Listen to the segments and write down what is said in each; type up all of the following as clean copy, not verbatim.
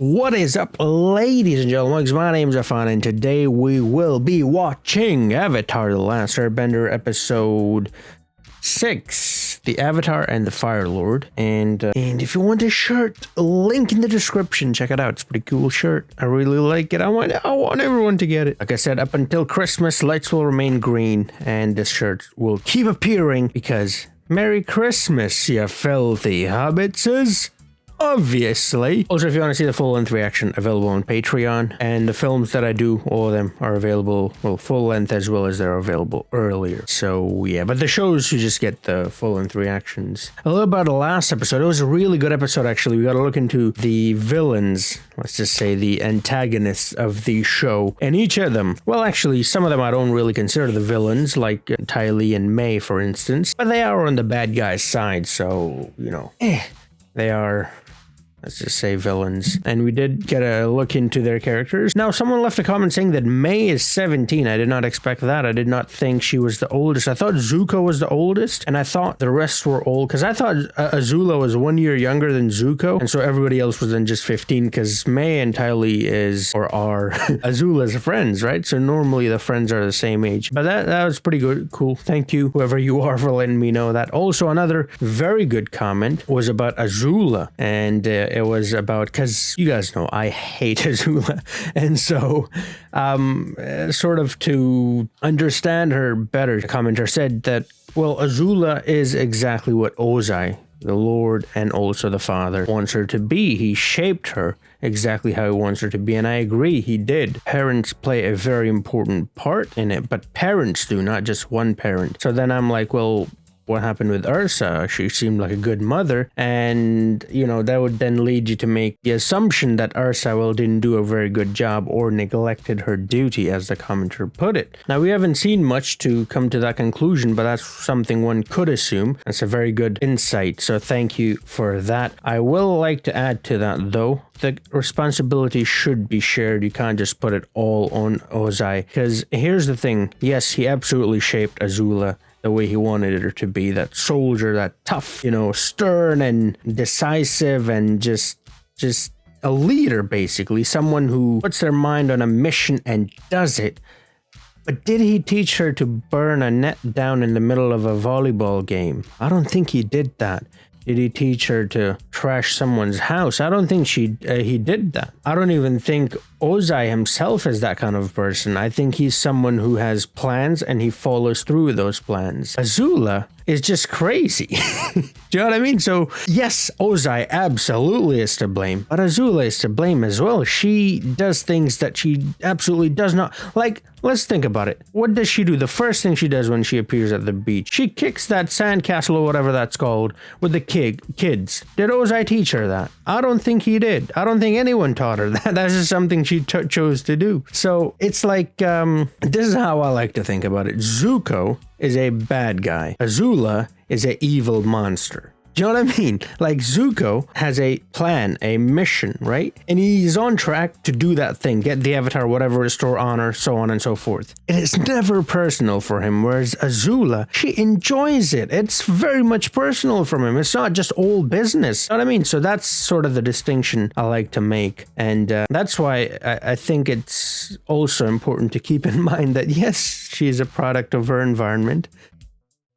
What is up, ladies and gentlemen? My name's Annevanne, and today we will be watching Avatar The Last Airbender, episode 6, The Avatar and the Firelord. And if you want a shirt, link in the description. Check it out. It's a pretty cool shirt. I really like it. I want everyone to get it. Like I said, up until Christmas, lights will remain green, and this shirt will keep appearing because Merry Christmas, you filthy hobbitses. Obviously. Also, if you want to see the full-length reaction, available on Patreon. And the films that I do, all of them are available, well, full-length as well as they're available earlier. So, yeah. But the shows, you just get the full-length reactions. A little about the last episode. It was a really good episode, actually. We got to look into the villains, let's just say the antagonists of the show. And each of them, well, actually, some of them I don't really consider the villains, like Tylee and May, for instance. But they are on the bad guy's side, so, you know, they are, let's just say, villains. And we did get a look into their characters. Now, someone left a comment saying that May is 17. I did not expect that. I did not think she was the oldest. I thought Zuko was the oldest, and I thought the rest were old, because I thought Azula was 1 year younger than Zuko, and so everybody else was then just 15, because May and Tylee are Azula's friends, right? So normally the friends are the same age. But that was pretty good. Cool. Thank you, whoever you are, for letting me know that. Also, another very good comment was about Azula, and it was about, because you guys know I hate Azula, and so sort of to understand her better, the commenter said that, well, Azula is exactly what Ozai, the Lord and also the Father, wants her to be. He shaped her exactly how he wants her to be, and I agree, he did. Parents play a very important part in it, but parents do, not just one parent. So then I'm like, well, what happened with Ursa? She seemed like a good mother, and, you know, that would then lead you to make the assumption that Ursa, well, didn't do a very good job or neglected her duty, as the commenter put it. Now, we haven't seen much to come to that conclusion, but that's something one could assume. That's a very good insight, so thank you for that. I will like to add to that, though, the responsibility should be shared. You can't just put it all on Ozai, because here's the thing. Yes, he absolutely shaped Azula the way he wanted her to be, that soldier, that tough, you know, stern and decisive, and just a leader, basically, someone who puts their mind on a mission and does it. But did he teach her to burn a net down in the middle of a volleyball game? I don't think he did that. Did he teach her to trash someone's house? I don't think he did that. I don't even think Ozai himself is that kind of person. I think he's someone who has plans and he follows through with those plans. Azula is just crazy. Do you know what I mean? So yes, Ozai absolutely is to blame, but Azula is to blame as well. She does things that she absolutely does not like. Let's think about it. What does she do? The first thing she does when she appears at the beach, she kicks that sandcastle or whatever that's called with the kids. Did Ozai teach her that? I don't think he did. I don't think anyone taught her that. That's just something she chose to do. So it's like, this is how I like to think about it. Zuko is a bad guy. Azula is an evil monster. Do you know what I mean? Like, Zuko has a plan, a mission, right? And he's on track to do that thing, get the Avatar, whatever, restore honor, so on and so forth. It is never personal for him, whereas Azula, she enjoys it. It's very much personal from him. It's not just old business. You know what I mean? So that's sort of the distinction I like to make. And that's why I think it's also important to keep in mind that, yes, she's a product of her environment.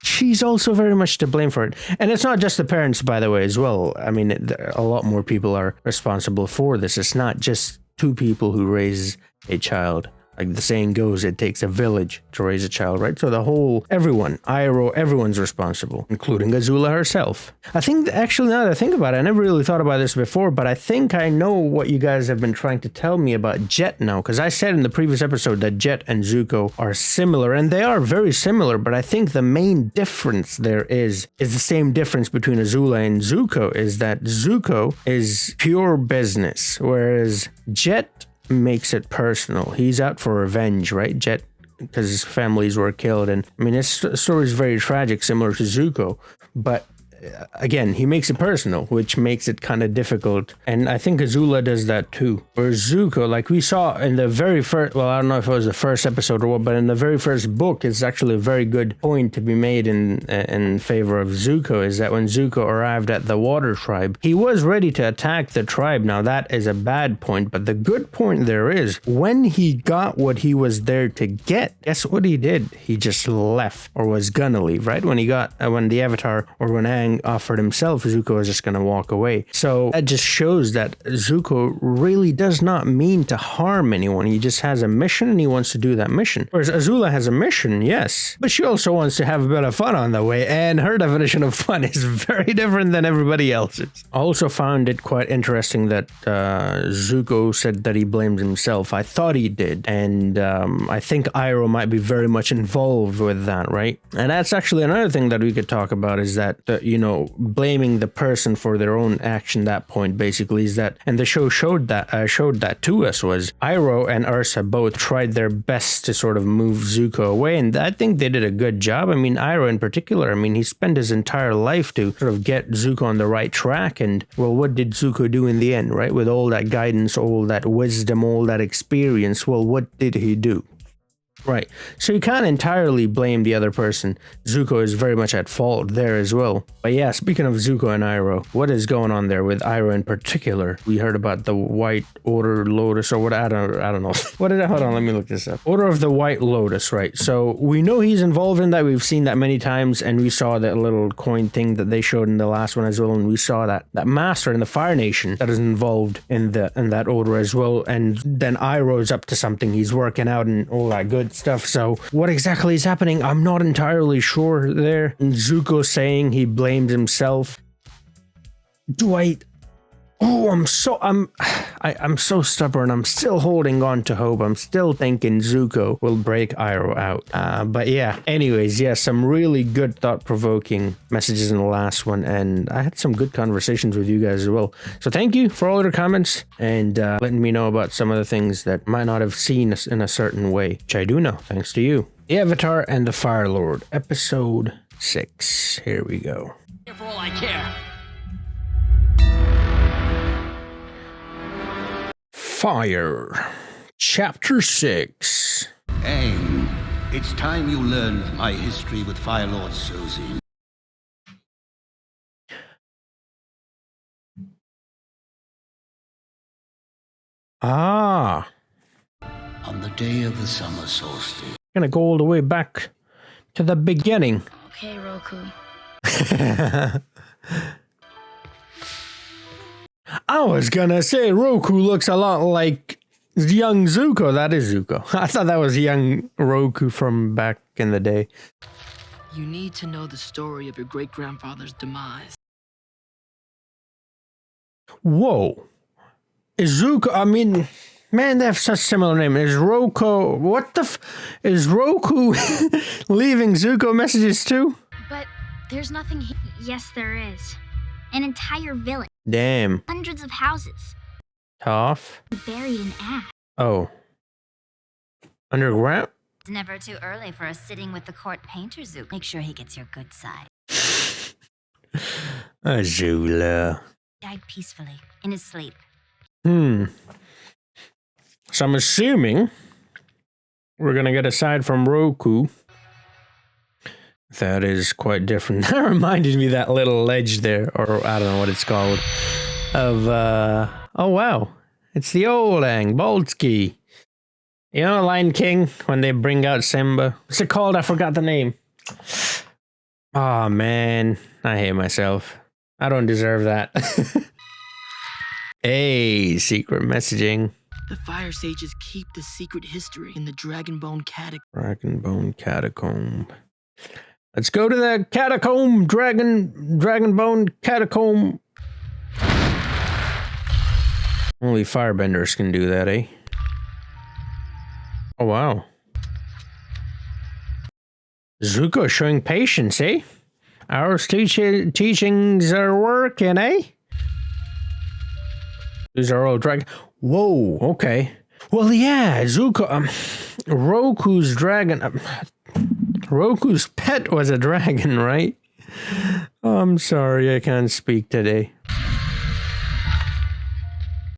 She's also very much to blame for it. And it's not just the parents, by the way, as well. I mean, a lot more people are responsible for this. It's not just two people who raise a child. Like the saying goes, it takes a village to raise a child, right? So the whole, everyone, Iroh, everyone's responsible, including Azula herself. I think, actually, now that I think about it, I never really thought about this before, but I think I know what you guys have been trying to tell me about Jet now, because I said in the previous episode that Jet and Zuko are similar, and they are very similar, but I think the main difference there is the same difference between Azula and Zuko, is that Zuko is pure business, whereas Jet makes it personal. He's out for revenge, right? Jet, because his families were killed, and I mean, his story is very tragic, similar to Zuko, but again, he makes it personal, which makes it kind of difficult. And I think Azula does that too. Where Zuko, like we saw in the very first, well, I don't know if it was the first episode or what, but in the very first book, it's actually a very good point to be made in favor of Zuko, is that when Zuko arrived at the Water Tribe, he was ready to attack the tribe. Now that is a bad point, but the good point there is, when he got what he was there to get, guess what he did? He just left, or was gonna leave, right? When the Avatar, or when Aang offered himself, Zuko was just gonna walk away. So that just shows that Zuko really does not mean to harm anyone. He just has a mission and he wants to do that mission. Whereas Azula has a mission, yes, but she also wants to have a bit of fun on the way, and her definition of fun is very different than everybody else's. I also found it quite interesting that Zuko said that he blamed himself. I thought he did, and I think Iroh might be very much involved with that, right? And that's actually another thing that we could talk about, is that, blaming the person for their own action, that point basically is that, and the show showed that to us, was Iroh and Ursa both tried their best to sort of move Zuko away, and I think they did a good job. I mean, Iroh in particular, I mean, he spent his entire life to sort of get Zuko on the right track, and, well, what did Zuko do in the end, right? With all that guidance, all that wisdom, all that experience, well, what did he do? Right, so you can't entirely blame the other person. Zuko is very much at fault there as well. But yeah, speaking of Zuko and Iroh, what is going on there with Iroh in particular? We heard about the White Order Lotus, or what, I don't know. Hold on, let me look this up. Order of the White Lotus, right? So we know he's involved in that. We've seen that many times, and we saw that little coin thing that they showed in the last one as well, and we saw that master in the Fire Nation that is involved in that order as well. And then Iroh's up to something. He's working out and all that good stuff. So what exactly is happening? I'm not entirely sure there. And Zuko saying he blamed himself. I'm so stubborn. I'm still holding on to hope. I'm still thinking Zuko will break Iroh out. But yeah, anyways, yeah, some really good thought-provoking messages in the last one, and I had some good conversations with you guys as well. So thank you for all your comments and letting me know about some of the things that might not have seen us in a certain way, which I do know, thanks to you. The Avatar and the Firelord, episode 6. Here we go. For all I care. Fire, Chapter 6. Aang, it's time you learned my history with Firelord Sozin. Ah. On the day of the summer solstice. Gonna go all the way back to the beginning. Okay, Roku. I was gonna say Roku looks a lot like young Zuko. That is Zuko. I thought that was young Roku from back in the day. You need to know the story of your great-grandfather's demise. Whoa. Is Zuko, I mean, man, they have such similar names. Is Roku, is Roku leaving Zuko messages too? But there's nothing here. Yes, there is. An entire village. Damn. Hundreds of houses. Tough. Buried in ash. Oh. Underground? It's never too early for a sitting with the court painter, Zook. Make sure he gets your good side. Azula. Died peacefully, in his sleep. So I'm assuming we're gonna get aside from Roku. That is quite different. That reminded me of that little ledge there, or I don't know what it's called. Of oh wow, it's the old Aang Boltzky. You know, Lion King, when they bring out Simba. What's it called? I forgot the name. Oh man, I hate myself. I don't deserve that. Hey, secret messaging. The Fire Sages keep the secret history in the Dragonbone Catacomb. Dragonbone Catacomb. Let's go to the catacomb, Dragonbone Catacomb. Only firebenders can do that, eh? Oh, wow. Zuko showing patience, eh? Our teachings are working, eh? These are all dragon. Whoa, okay. Well, yeah, Zuko, Roku's dragon. Roku's pet was a dragon, right? I'm sorry, I can't speak today.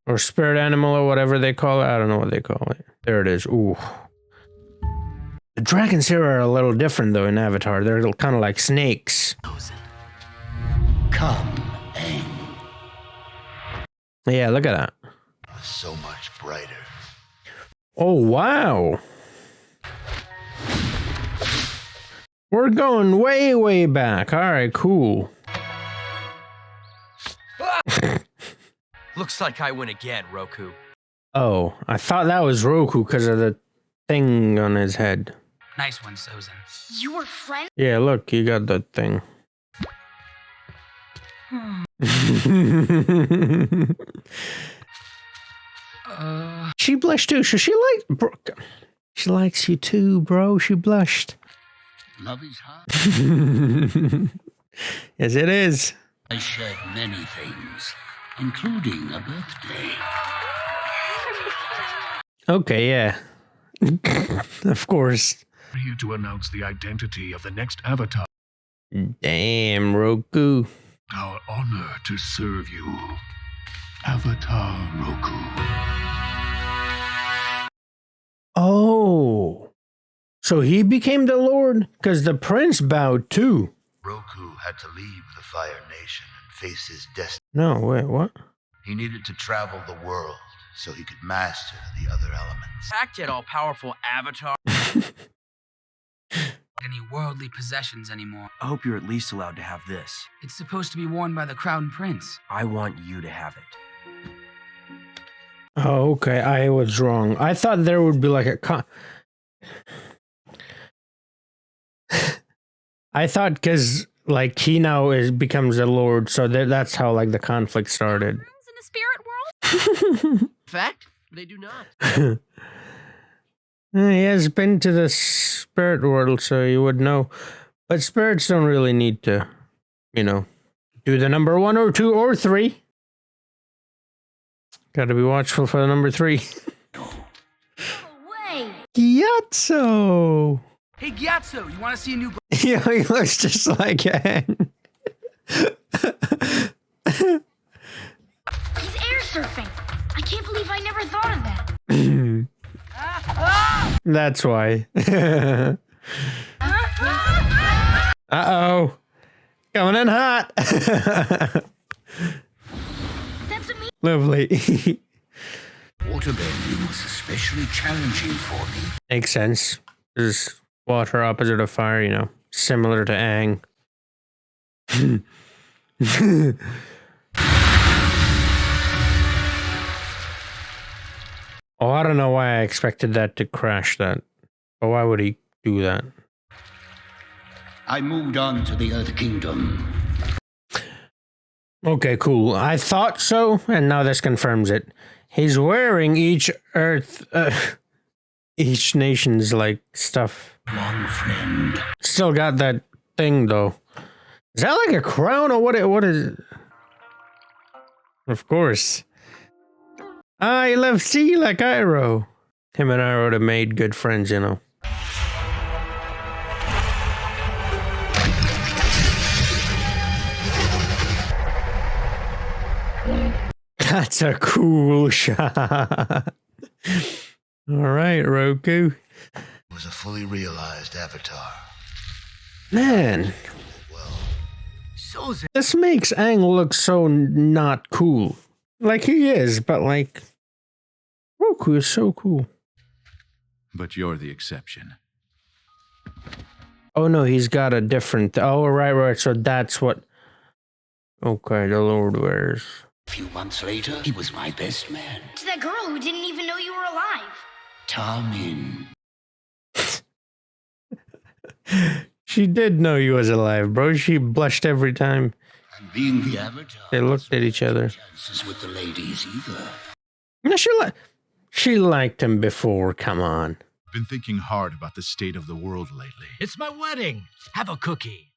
Or spirit animal or whatever they call it. I don't know what they call it. There it is. Ooh. The dragons here are a little different though in Avatar. They're kind of like snakes. Come, Aang. Yeah, look at that. So much brighter. Oh, wow. We're going way, way back. All right, cool. Looks like I win again, Roku. Oh, I thought that was Roku because of the thing on his head. Nice one, Sozin. You were friends? Yeah, look, you got that thing. She blushed too. So she likes. She likes you too, bro. She blushed. Love is hard. Yes, it is. I shared many things, including a birthday. Okay, yeah. Of course. Here to announce the identity of the next Avatar. Damn, Roku. Our honor to serve you, Avatar Roku. Oh. So he became the Lord? Because the prince bowed too. Roku had to leave the Fire Nation and face his destiny. No, wait, what? He needed to travel the world so he could master the other elements. Back yet, all-powerful Avatar. Any worldly possessions anymore. I hope you're at least allowed to have this. It's supposed to be worn by the crown prince. I want you to have it. Oh, okay, I was wrong. I thought there would be like a I thought because like he now becomes a lord, so that's how like the conflict started. In the spirit world? In fact, they do not. He has been to the spirit world, so you would know. But spirits don't really need to, you know, do the number 1 or 2 or 3. Gotta be watchful for the number 3. No way! Gyatso! Hey, Gyatso, you want to see a new... Yeah, he looks just like Anne. He's air surfing. I can't believe I never thought of that. That's why. Uh-oh. Coming in hot. That's a me. Lovely. Waterbending was especially challenging for me. Makes sense. There's water opposite of fire, you know. Similar to Aang. Oh, I don't know why I expected that to crash that. But why would he do that? I moved on to the Earth Kingdom. Okay, cool. I thought so, and now this confirms it. He's wearing each nation's, like, stuff. Long friend. Still got that thing, though. Is that like a crown, or what is it? Of course. I love sea like Iroh. Him and Iroh would have made good friends, you know. That's a cool shot. All right, Roku. It was a fully realized Avatar. Man, Sozin. this makes Aang look so not cool. Like he is, but like Roku is so cool. But you're the exception. Oh no, he's got a different. Oh right. So that's what. Okay, the Lord wears. A few months later, he was my best man. To that girl who didn't even know you were alive. Tolman. She did know he was alive, bro. She blushed every time And being the Avatar, they looked at each other. chances with the ladies either. No, she liked him before. Come on. Been thinking hard about the state of the world lately. It's my wedding. Have a cookie.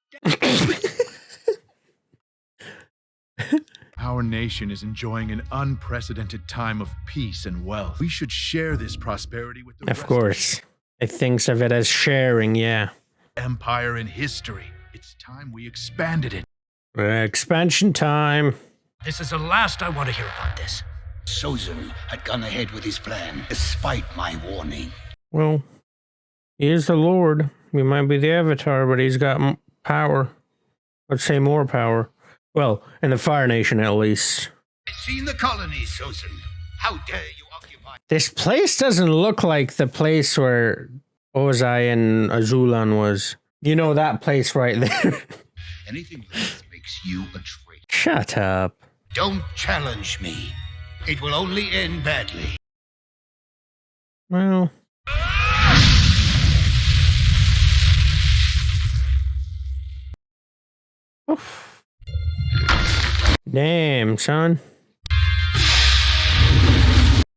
Our nation is enjoying an unprecedented time of peace and wealth. We should share this prosperity with the Of rest course. It thinks of it as sharing, yeah. of the empire in history. It's time we expanded it. Expansion time. This is the last I want to hear about this. Sozin had gone ahead with his plan, despite my warning. Well, he is the Lord. He might be the Avatar, but he's got power. Let's say more power. Well, in the Fire Nation, at least. I've seen the colonies, Sozin. How dare you occupy... This place doesn't look like the place where Ozai and Azulan was. You know that place right there. Anything less makes you a traitor. Shut up. Don't challenge me. It will only end badly. Well... Oof. Damn, son.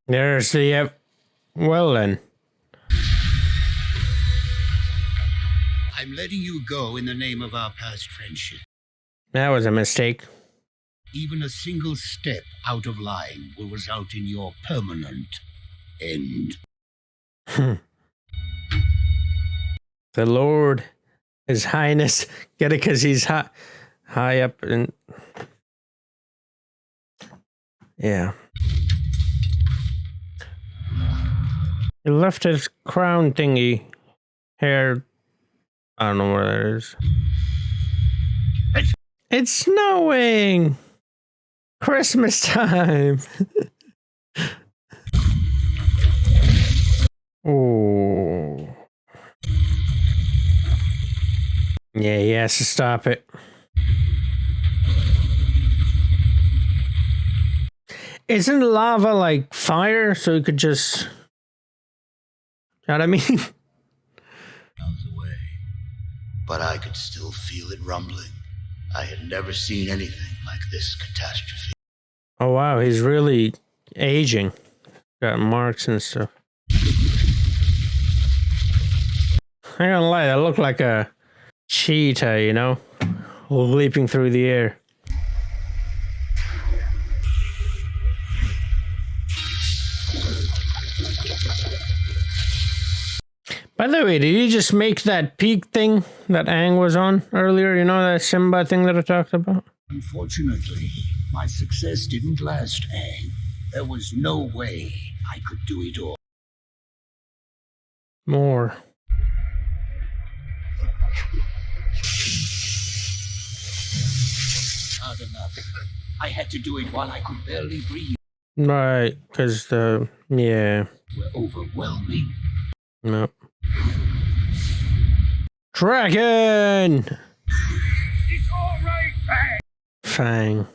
There's the... well then. I'm letting you go in the name of our past friendship. That was a mistake. Even a single step out of line will result in your permanent end. The Lord, His Highness, get it because he's high up and... Yeah. He left his crown thingy. Hair... I don't know where that is. It's snowing! Christmas time! Oh. Yeah, he has to stop it. Isn't lava like fire? So you could just... You know what I mean? Miles away, but I could still feel it rumbling. I had never seen anything like this catastrophe. Oh wow, he's really aging. Got marks and stuff. I ain't gonna lie, that looked like a cheetah, you know? Leaping through the air. By the way, did you just make that peak thing that Aang was on earlier? You know that Simba thing that I talked about? Unfortunately, my success didn't last, Aang. There was no way I could do it all. More. Not enough. I had to do it while I could barely breathe. Right, because the... yeah. Were overwhelming. Nope. Dragon! It's all right, Fang. Fang.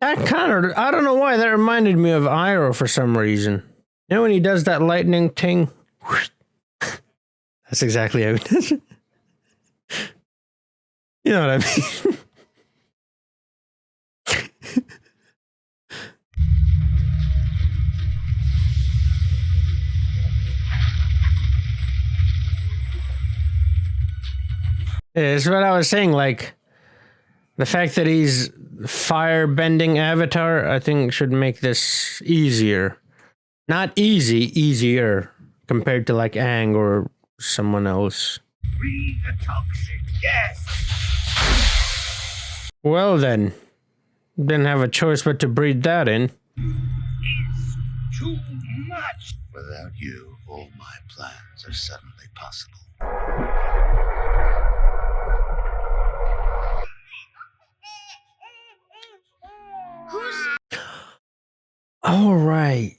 That kind of, I don't know why, that reminded me of Iroh for some reason. You know when he does that lightning thing? That's exactly how he does it. You know what I mean? Yeah, that's what I was saying, like, the fact that he's fire-bending avatar, I think should make this easier. Not easy, easier, compared to, like, Aang or someone else. Breathe the toxic gas. Well then, didn't have a choice but to breathe that in. It's too much. Without you, all my plans are suddenly possible. All right.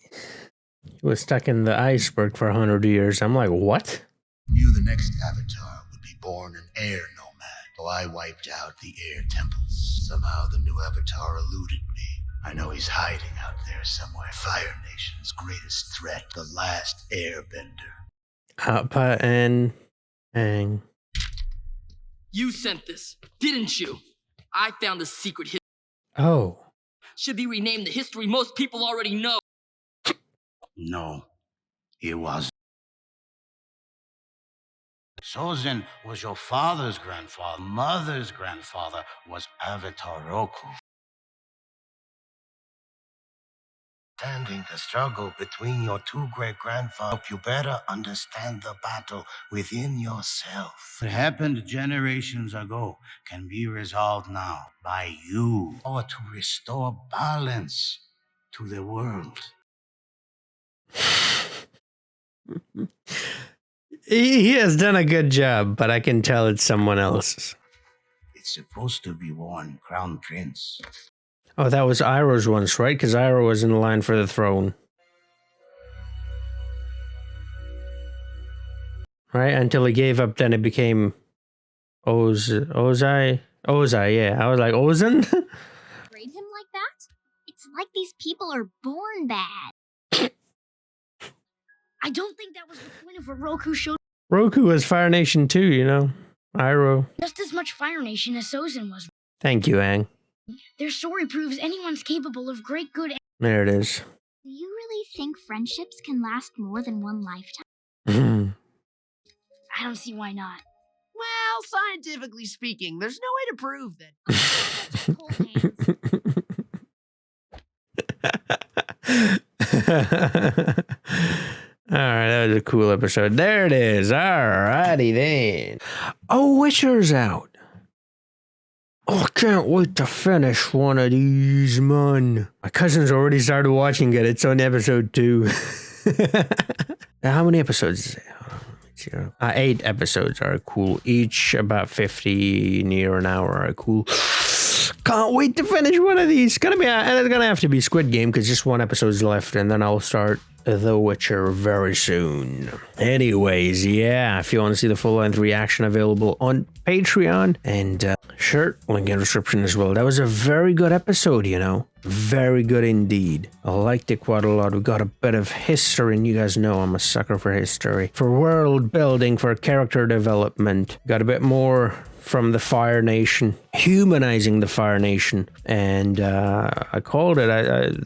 He was stuck in the iceberg for 100 years. I'm like, what? Knew the next Avatar would be born an air nomad, so I wiped out the air temples. Somehow the new Avatar eluded me. I know he's hiding out there somewhere. Fire Nation's greatest threat, the last Airbender. Appa and Aang. You sent this, didn't you? I found the secret history. Oh. Should be renamed the history most people already know. No, it wasn't. Sozen was your father's grandfather. Mother's grandfather was Avatar Roku. Understanding the struggle between your two great-grandfathers help you better understand the battle within yourself. What happened generations ago can be resolved now by you, or to restore balance to the world. He has done a good job, but I can tell it's someone else's. It's supposed to be one crown prince. Oh, that was Iroh's once, right? Because Iroh was in line for the throne. Right? Until he gave up, then it became Ozai, yeah. I was like, Ozen? Grade him like that? It's like these people are born bad. I don't think that was the point of what Roku showed. Roku was Fire Nation too, you know. Iroh. Just as much Fire Nation as Sozen was. Thank you, Aang. Their story proves anyone's capable of great good. There it is. Do you really think friendships can last more than one lifetime? I don't see why not. Well, scientifically speaking, there's no way to prove that. Alright, that was a cool episode. There it is. Alrighty then. Oh, Witcher's out. Oh, I can't wait to finish one of these, man. My cousin's already started watching it. It's on episode 2. Now, how many episodes is it? 8 episodes are cool. Each about 50, near an hour are cool. Can't wait to finish one of these. And it's gonna have to be Squid Game because just one episode's left, and then I'll start The Witcher very soon. Anyways, yeah, if you want to see the full-length reaction, available on Patreon, and shirt link in the description as well. That was a very good episode, you know. Very good indeed. I liked it quite a lot. We got a bit of history, and you guys know I'm a sucker for history. For world building, for character development. Got a bit more from the Fire Nation, humanizing the Fire Nation, and I called it,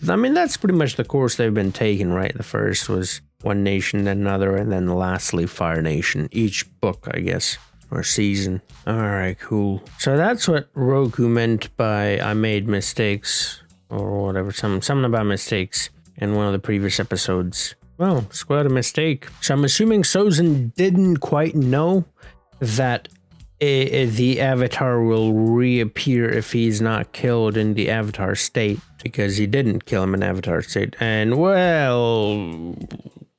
I mean, that's pretty much the course they've been taking, right? The first was one nation, then another, and then lastly Fire Nation, each book, I guess, or season. Alright, cool. So that's what Roku meant by I made mistakes, or whatever, something about mistakes in one of the previous episodes. Well, it's quite a mistake. So I'm assuming Sozen didn't quite know that the Avatar will reappear if he's not killed in the Avatar state, because he didn't kill him in Avatar state. And, well,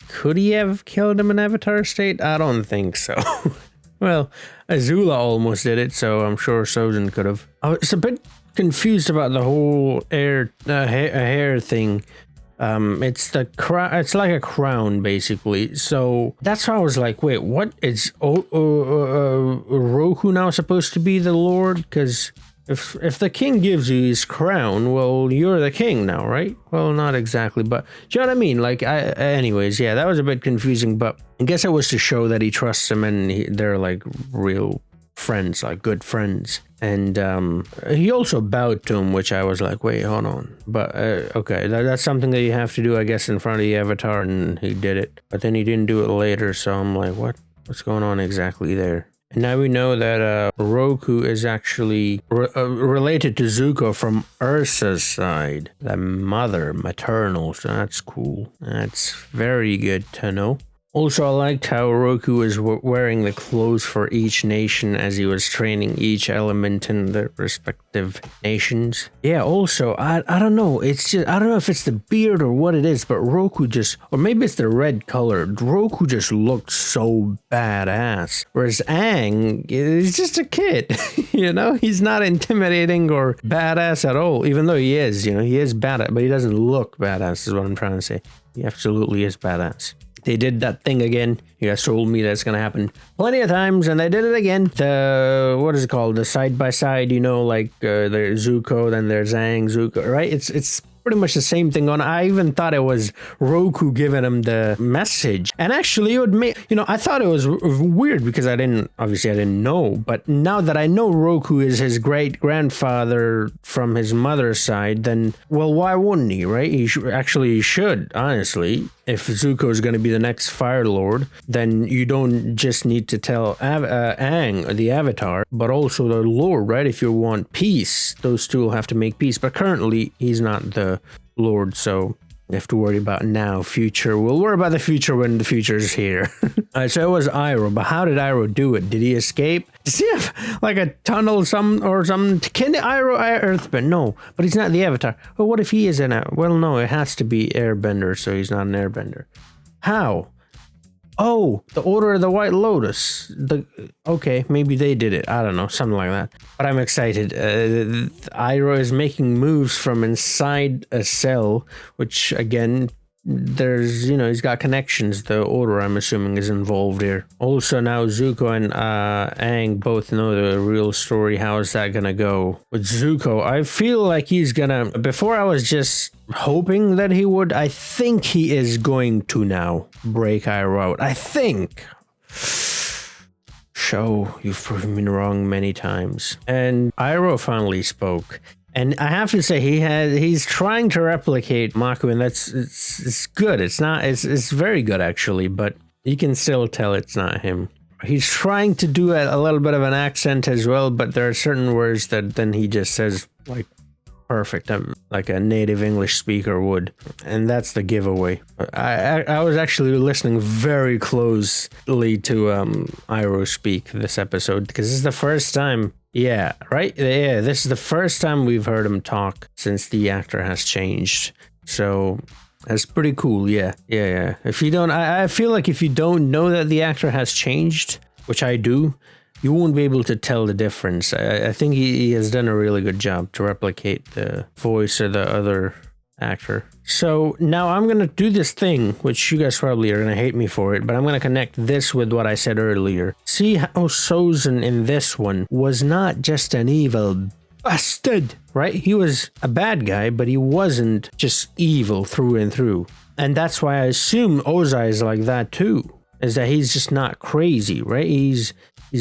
could he have killed him in Avatar state? I don't think so. Well, Azula almost did it, so I'm sure Sozen could have. I was a bit confused about the whole hair thing. It's like a crown, basically. So that's how I was like, wait, what is Roku now supposed to be the Lord? Because if the king gives you his crown, well, you're the king now, right? Well, not exactly, but do you know what I mean? Like, anyways, yeah, that was a bit confusing, but I guess it was to show that he trusts him and they're like real friends, like good friends. And he also bowed to him, which I was like, wait, hold on. But okay, that's something that you have to do, I guess, in front of the Avatar, and he did it. But then he didn't do it later, so I'm like, what's going on exactly there? And now we know that Roku is actually related to Zuko from Ursa's side, the mother, maternal, so that's cool. That's very good to know. Also, I liked how Roku was wearing the clothes for each nation as he was training each element in the respective nations. Yeah, also, I don't know, it's just, I don't know if it's the beard or what it is, but Roku just, or maybe it's the red color, Roku just looked so badass. Whereas Aang is just a kid, you know? He's not intimidating or badass at all, even though he is, you know, he is badass, but he doesn't look badass is what I'm trying to say. He absolutely is badass. They did that thing again. You guys told me that's gonna happen plenty of times, and they did it again. The, what is it called? The side-by-side, you know, like there's Zuko, then there's Aang, Zuko, right? It's pretty much the same thing on. I even thought it was Roku giving him the message. And actually, it would make, you know, I thought it was weird because obviously I didn't know. But now that I know Roku is his great-grandfather from his mother's side, then, well, why wouldn't he, right? He should, honestly. if Zuko is going to be the next Fire Lord, then you don't just need to tell Aang, the Avatar, but also the Lord, right? If you want peace, those two will have to make peace. But currently, he's not the Lord, so you have to worry about now, future. We'll worry about the future when the future is here. Alright, so it was Iroh, but how did Iroh do it? Did he escape? Does he have like a tunnel or something? Can Iroh earthbend? No, but he's not the Avatar. Well, what if he is in a... Well, no, it has to be Airbender, so he's not an Airbender. How? Oh, the Order of the White Lotus. Okay, maybe they did it. I don't know, something like that. But I'm excited. Iroh is making moves from inside a cell, which again, there's, he's got connections. The Order, I'm assuming, is involved here. Also, now Zuko and Aang both know the real story. How is that gonna go? With Zuko, I feel like he's gonna... Before I was just hoping that he would. I think he is going to now break Iroh out. I think. Show, you've proven me wrong many times. And Iroh finally spoke. And I have to say, he's trying to replicate Maku, and it's good. It's very good actually, but you can still tell it's not him. He's trying to do a little bit of an accent as well, but there are certain words that then he just says like perfect, like a native English speaker would, and that's the giveaway. I was actually listening very closely to Iroh speak this episode because this is the first time. Yeah, right? Yeah, this is the first time we've heard him talk since the actor has changed. So that's pretty cool, yeah. If you don't, I feel like if you don't know that the actor has changed, which I do, you won't be able to tell the difference. I think he has done a really good job to replicate the voice of the other actor. So now I'm going to do this thing, which you guys probably are going to hate me for it, but I'm going to connect this with what I said earlier. See how Sozin in this one was not just an evil bastard, right? He was a bad guy, but he wasn't just evil through and through. And that's why I assume Ozai is like that too, is that he's just not crazy, right? He's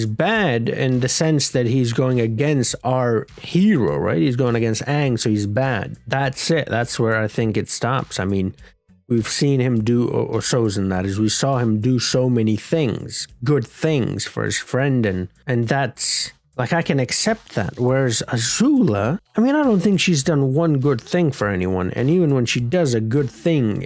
bad in the sense that he's going against our hero, right? He's going against Aang, so he's bad. That's it. That's where I think it stops. I mean, we've seen him do, or Sozin that is, we saw him do so many things, good things for his friend, and that's, like, I can accept that. Whereas Azula, I mean, I don't think she's done one good thing for anyone, and even when she does a good thing,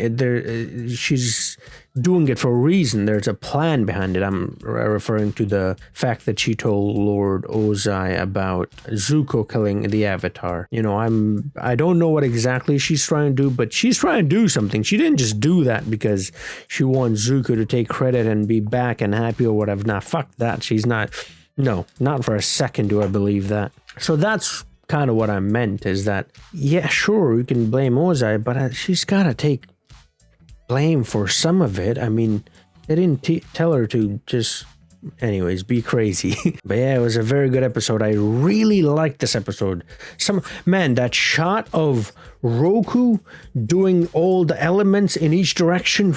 she's doing it for a reason. There's a plan behind it. I'm referring to the fact that she told Lord Ozai about Zuko killing the Avatar. I don't know what exactly she's trying to do, but she's trying to do something. She didn't just do that because she wants Zuko to take credit and be back and happy or whatever. Nah, fuck that. She's not. No, not for a second do I believe that. So that's kind of what I meant, is that, yeah, sure, you can blame Ozai, but she's got to take blame for some of it. I mean, they didn't tell her to just, anyways, be crazy. But yeah, it was a very good episode. I really liked this episode. That shot of Roku doing all the elements in each direction.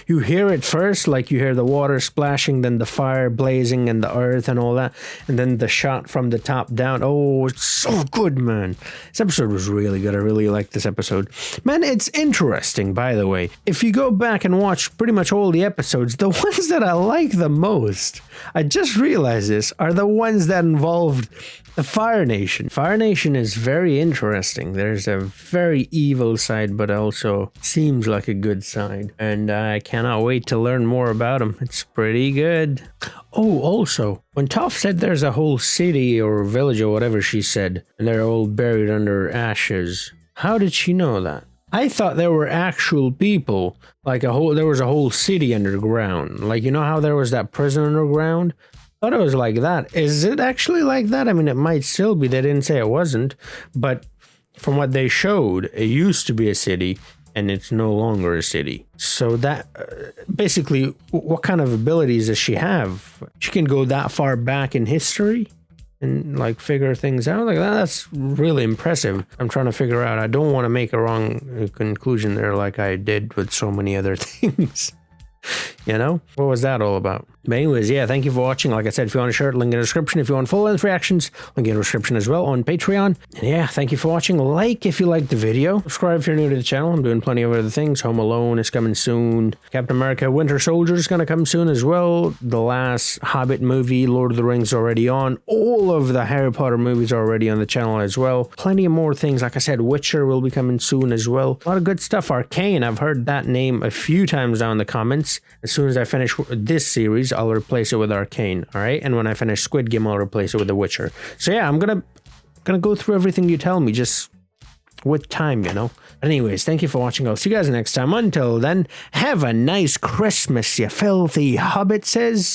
You hear it first, like you hear the water splashing, then the fire blazing and the earth and all that, and then the shot from the top down. Oh, it's so good, man. This episode was really good. I really liked this episode. Man, it's interesting, by the way. If you go back and watch pretty much all the episodes, the ones that I like the most, I just realized this, are the ones that involved the Fire Nation. Fire Nation is very interesting. There's a very evil side, but also seems like a good side. And I cannot wait to learn more about them. It's pretty good. Oh, also, when Toph said there's a whole city or village or whatever she said, and they're all buried under ashes, how did she know that? I thought there were actual people, like there was a whole city underground. Like, you know how there was that prison underground? I thought it was like that. Is it actually like that? I mean, it might still be. They didn't say it wasn't, but from what they showed, it used to be a city, and it's no longer a city. So that, basically, what kind of abilities does she have? She can go that far back in history and, like, figure things out like that. That's really impressive. I'm trying to figure out. I don't want to make a wrong conclusion there like I did with so many other things. You know? What was that all about? But anyways, yeah, thank you for watching. Like I said, if you want a shirt, link in the description. If you want full-length reactions, link in the description as well on Patreon. And yeah, thank you for watching. Like if you liked the video. Subscribe if you're new to the channel. I'm doing plenty of other things. Home Alone is coming soon. Captain America Winter Soldier is going to come soon as well. The last Hobbit movie, Lord of the Rings, is already on. All of the Harry Potter movies are already on the channel as well. Plenty of more things. Like I said, Witcher will be coming soon as well. A lot of good stuff. Arcane, I've heard that name a few times down in the comments. As soon as I finish this series, I'll replace it with Arcane, all right? And when I finish Squid Game, I'll replace it with The Witcher. So yeah, I'm gonna go through everything you tell me, just with time, you know? Anyways, thank you for watching. I'll see you guys next time. Until then, have a nice Christmas, you filthy hobbit says.